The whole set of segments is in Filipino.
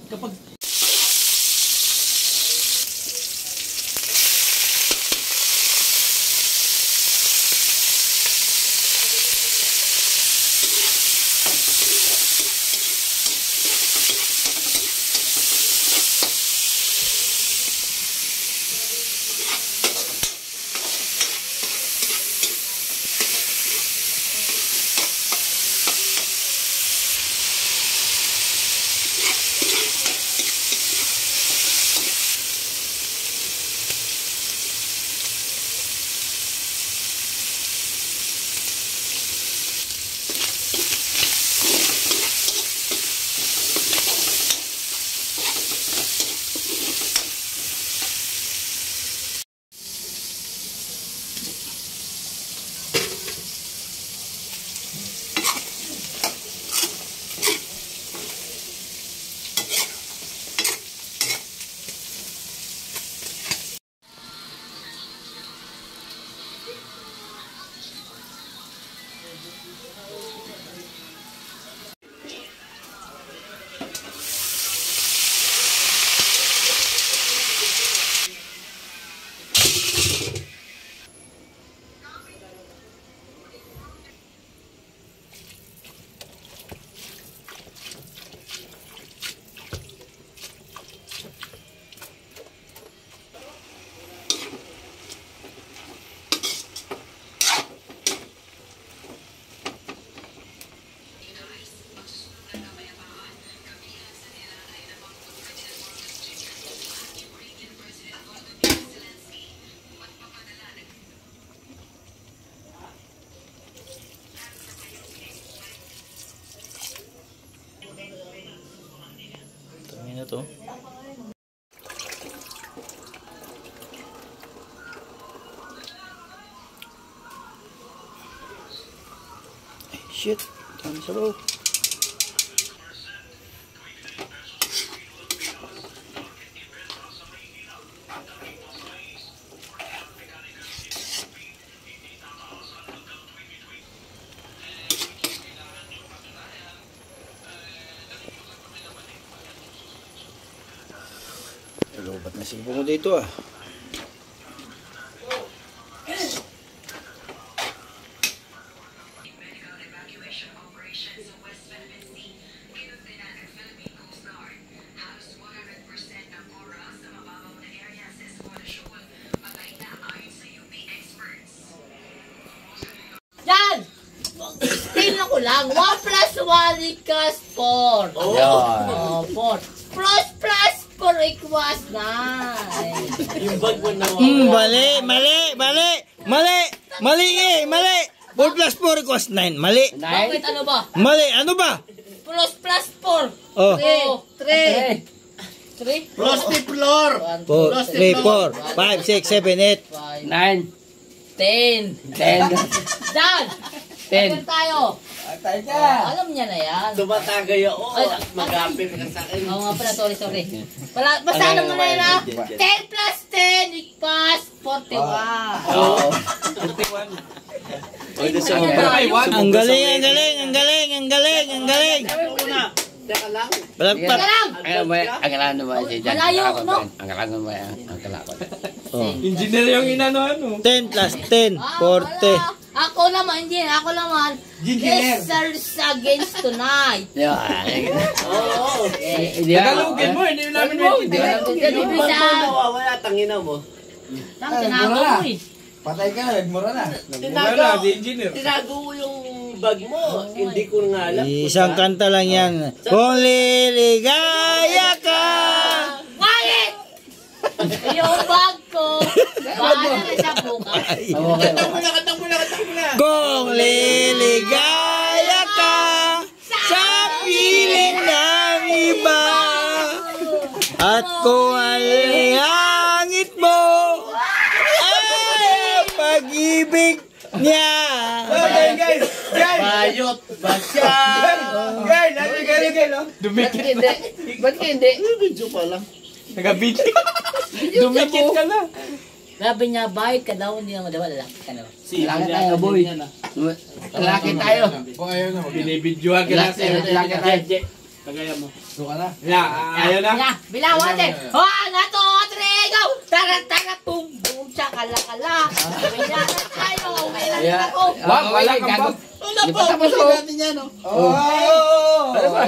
Kapag na to. Ay, shit. Dami sa loob. Lubat na sibo ko dito ah. Yan! Tingnan ko lang. 1 plus 1 equals 4. Oh, 4. Plus 4 equals 9. yung bag mo na mali. Mali. 4 plus 4 equals 9. Mali. Bakit ano ba? Mali. Ano ba? Plus 4. Oh. 3. plus the floor 4, 3, 4, 5, 6, 7, 8, 9. 10. Dan! 10 tayo. Alam niya na yan. tumatagay ako mag-apir ka sa akin Oo nga pala, sorry. Basta alam mo na yun ha. 10 plus 10 equals 41. oo Ang galing. teka lang Balagpak. Ang alam naman si Jan. Malayo, no? Ang alam naman ang kalakot. Oh. engineer yung inano 10 plus 10, 40. Ako naman. Yes, sir, against tonight. oo Tagalogin mo, hindi namin mo Wala, tangina mo tinago mo eh. Patay ka, nagmura na. tinago mo yung bag mo hindi ko nga alam Isang kanta lang yan. Kung liligaya ka. Quiet! Yung bag ko. Bahala na siya bukas. katang mo na Kung liligaya ka sa piling ng iba at kung ang hangit mo ay pag-ibig niya. Guys! bayot ba siya Guys! dumikit Ba't hindi? video pa lang Nagabidyo. dumikit ka na Sabi niya, bayad ka daw, hindi naman daw, lalaki ka naman. Lalaki tayo, boy. Lalaki tayo. Kung ayaw na, binibidyohan ka natin Lalaki tayo. tagayan mo Suka na. Ayaw na. Bilawan natin. 1, 2, 3, go! Tara, tara, boom, boom, tsakala-kala. Uwi na tayo. Uwi na rin ako. Wag, wala kang bag. Ano Di po? ba tapos oh? Ano ba?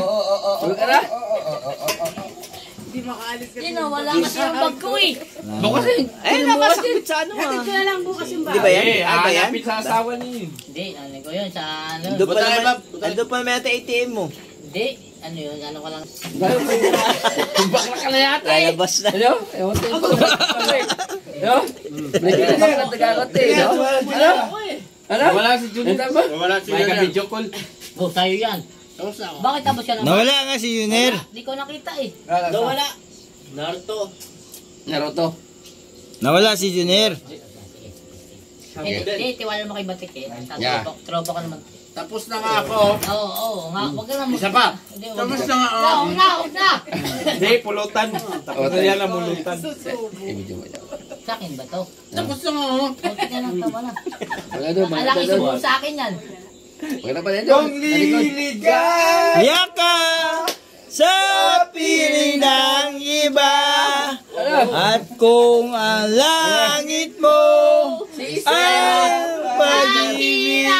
Wala na? Sino, wala kasi yung bag ko eh. Bukas eh. Ay, nakasakit sa ano Hatid ko na lang bukas yung Di ba yan? Eh, Ano ba yan? hanapin sa asawa niyo. Hindi, ano ko yun, sa ano. Ando pa naman yung ATM mo. Hindi, ano yun, ano ko lang. Bakla ka na yata eh. Lalabas na. Ano? Ewan tayo pa. Ano? Nagkita pa ka nagkakot eh. Ano? Ano? Wala si Junior ba? Wala si Junior. May ka-video call. Oh, tayo yan. Bakit tapos ka naman? Nawala nga si Junior. Di ko nakita eh. Wala. Naruto. Naruto. Nawala si Junior. Hindi, tiwala mo kay Batik eh. Yeah. Tropa ka naman. Tapos na nga ako. Oo, nga. Huwag ka naman. Isa pa. Tapos na nga. Huwag na. Hindi, pulutan. Tapos na yan ang mulutan. I-video mo yan. Sa akin ba to? Tapos na nga. Huwag ka nang tama na. Wala doon. Malaki subo sa akin yan. Wala pa rin doon. Kung liligay. Yaka sa piling ng iba. At kung ang langit mo ang pag-ibig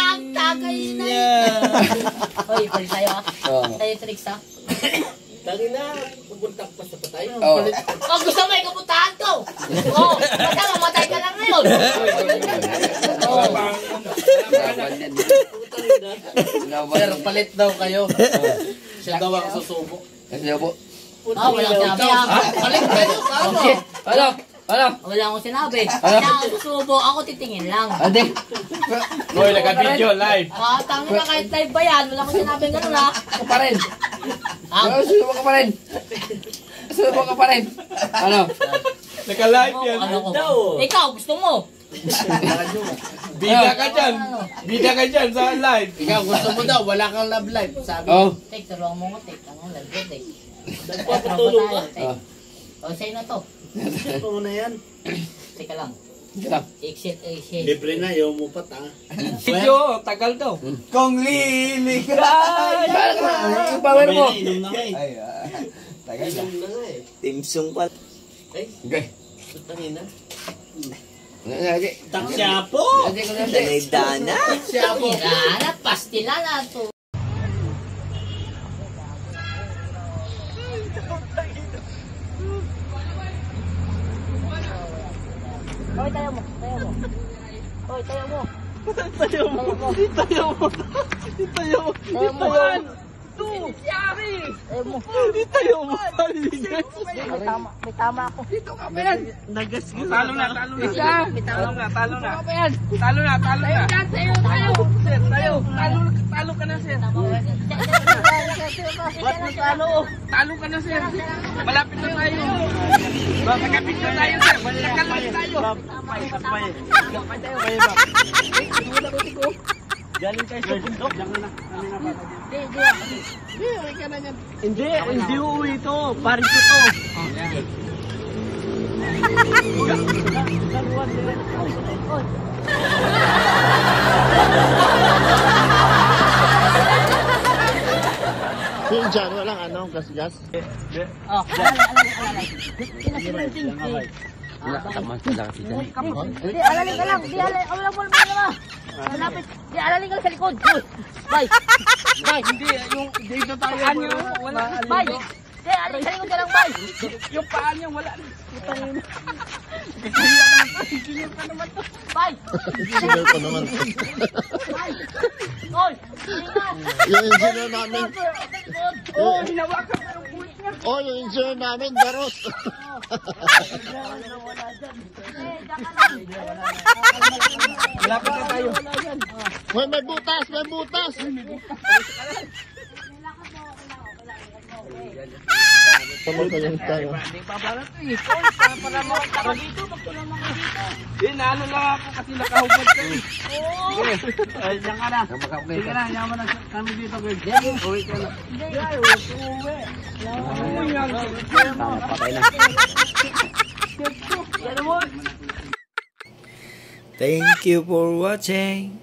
niya. Hoy, pali tayo ah. Oo. Tayo tricks ah. Dali na, pupunta pa sa patay. Oo. Pag gusto mo, ikapuntahan ko. Oo, basta mamatay ka lang ngayon. Oo. Sir, palit daw kayo. Siya daw ang susubo. Kasi po. Walang sinabi ah. Palit kayo. Okay. Ano? Ano? Wala akong sinabi. Kaya ako susubo, ako titingin lang. Ade. Hoy, naka-video live. Tangin na kahit live ba yan, wala akong sinabi ganun ha. Ako pa rin. Ah, Subo ka pa rin. Subo ka pa rin. Ano? Naka-live yan. ano ko? Ikaw, gusto mo? Bida ka dyan. Bida ka dyan sa live. Ikaw gusto mo daw, wala kang love life. Sabi Oh. Take, turuan mo ko, take. Ano, lagyan, take. Nagpapatulong ka. Take. O, sa'yo na to. Ito mo na yan. Teka lang. Lang. Exit, exit. Libre na, yaw mo pa ta. Video, tagal daw. Kung liligay. Ang power mo. Inom na nga eh. Ay, tagal na. Inom na nga eh. Timsong pa. Ay, Okay. tangina. Ade. Taksya po! Ade ko na ade. Dana. Pastila, pastila na to. Hoy, tayo mo, tayo mo. Hoy, tayo mo. Tayo mo. Tayo mo. Tayo mo. Tayo mo. Tayo mo. Tayo mo. May tama ako. Talo na, talo na. Talo na, talo na. Talo na, talo na. Sir, tayo. Talo ka na, sir. Ba't mo talo? Talo ka na, sir. Malapit na tayo. Magkapit na tayo, sir. Nakalas tayo. Sapay. Galing tayo sa bundok. Hindi uuwi ito. Paris ito. Si John, walang ano, gas-gas. Oh, alalay. Kinasimanting. Tama sila kasi dyan. Di, alalay ka lang. Di, alalay. Wala mo naman. Malapit. Di, alalay ka lang sa likod. Bye. Bye. Hindi, yung dito tayo. Wala. Bye. Di, alalay sa likod ka lang. Bye. Yung paan niya, wala. Bye. Engineer ko naman. Bye. Oy. Ingat. Yung engineer namin. Oh, hinawakan ka ng puwit niya. Oh, yung engineer namin, Darot. Malapit na tayo. Hoy, may butas, may butas. Tama ka lang tayo. Ano lang ako kasi nakahubad ka eh. Ay, diyan ka na. Sige na, yaman na kami dito. Uwi ka na. Patay na. Thank you for watching.